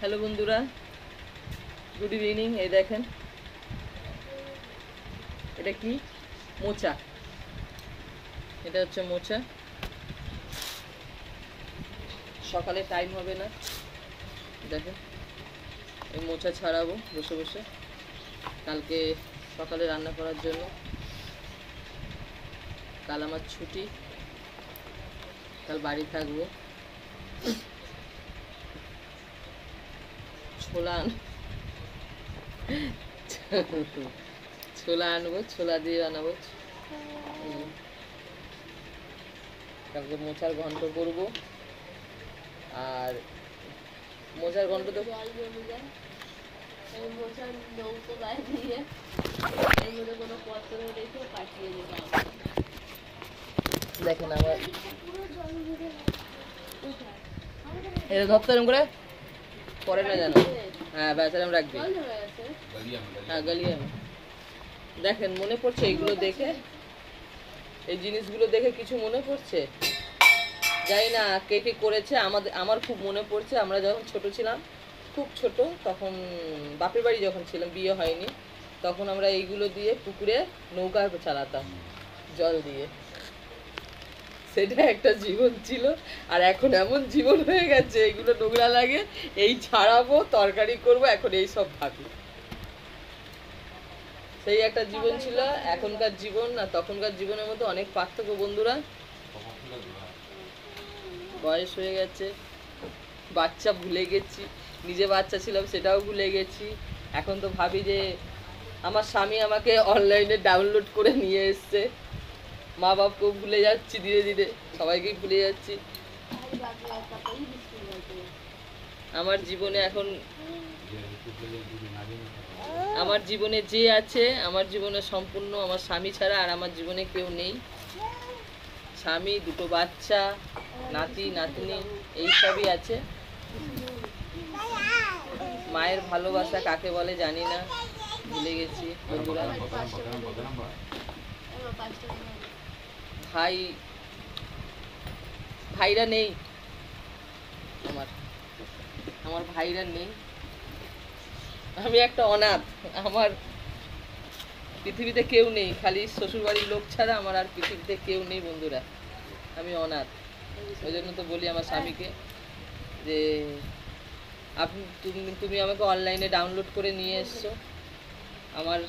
Hello বন্ধুরা, good evening. এই দেখেন, এটা কি মোচা, এটা হচ্ছে মোচা। সকালে টাইম হবে না, দেখেন এই মোচা ছাড়াবো বসে বসে কালকে সকালে রান্না করার জন্য। কাল আমার ছুটি, কাল বাড়ি থাকবো। ছোলা ছোলা আনবো, ছোলা দিয়ে বানাবো। কালকে মোচার ঘন্ট করবো। আর মোচার ঘন্ট তো দেখেন আবার এটা ধরতে এরকম করে পরে না জানো। হ্যাঁ ব্যাস এরকম রাখবি। হ্যাঁ গালিয়া। দেখেন মনে পড়ছে এইগুলো দেখে, এই জিনিসগুলো দেখে কিছু মনে পড়ছে? জানি না কে কে করেছে। আমার খুব মনে পড়ছে, আমরা যখন ছোট ছিলাম, খুব ছোট তখন, বাপের বাড়ি যখন ছিলাম, বিয়ে হয়নি, তখন আমরা এইগুলো দিয়ে পুকুরে নৌকা চালাতাম জল দিয়ে। সেটা একটা জীবন ছিল। আর এখন এমন জীবন হয়ে গেছে, এইগুলো নোংরা লাগে, এই ছাড়াবো, তরকারি করব, এখন এই সব ভাবি। সেই একটা জীবন ছিল। এখনকার জীবন আর তখনকার জীবনের মধ্যে অনেক পার্থক্য বন্ধুরা। বয়স হয়ে গেছে, বাচ্চা ভুলে গেছি, নিজে বাচ্চা ছিলাম সেটাও ভুলে গেছি। এখন তো ভাবি যে আমার স্বামী আমাকে অনলাইনে ডাউনলোড করে নিয়ে এসছে, মা বাপকেও ভুলে যাচ্ছি, ধীরে ধীরে সবাইকেই ভুলে যাচ্ছি। আমার জীবনে এখন, আমার জীবনে যে আছে, আমার জীবনে সম্পূর্ণ আমার স্বামী ছাড়া আর আমার জীবনে কেউ নেই। স্বামী, দুটো বাচ্চা, নাতি নাতনি, এইসবই আছে। মায়ের ভালোবাসা কাকে বলে জানি না, ভুলে গেছি বন্ধুরা। ভাইরা নেই আমার ভাইরা নেই। আমি একটা অনাথ, আমার পৃথিবীতে কেউ নেই, খালি শ্বশুরবাড়ির লোক ছাড়া আমার আর পৃথিবীতে কেউ নেই বন্ধুরা। আমি অনাথ। ওই জন্য তো বলি আমার স্বামীকে যে তুমি আমাকে অনলাইনে ডাউনলোড করে নিয়ে এসছো, আমার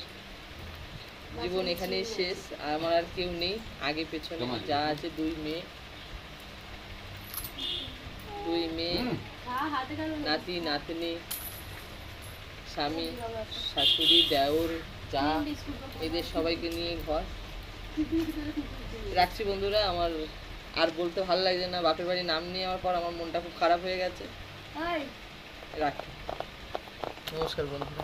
জীবন এখানেই শেষ, আর আমার আর কেউ নেই। আগে পেছনে যা আছে, দুই মেয়ে, নাতি নাতনি, স্বামী, শাশুড়ি, দেওর, যা, এদের সবাইকে নিয়ে ঘর। রাখছি বন্ধুরা, আমার আর বলতে ভালো লাগছে না। বাপের বাড়ির নাম নিয়ে আমার পর আমার মনটা খুব খারাপ হয়ে গেছে। রাখি। নমস্কার বন্ধুরা।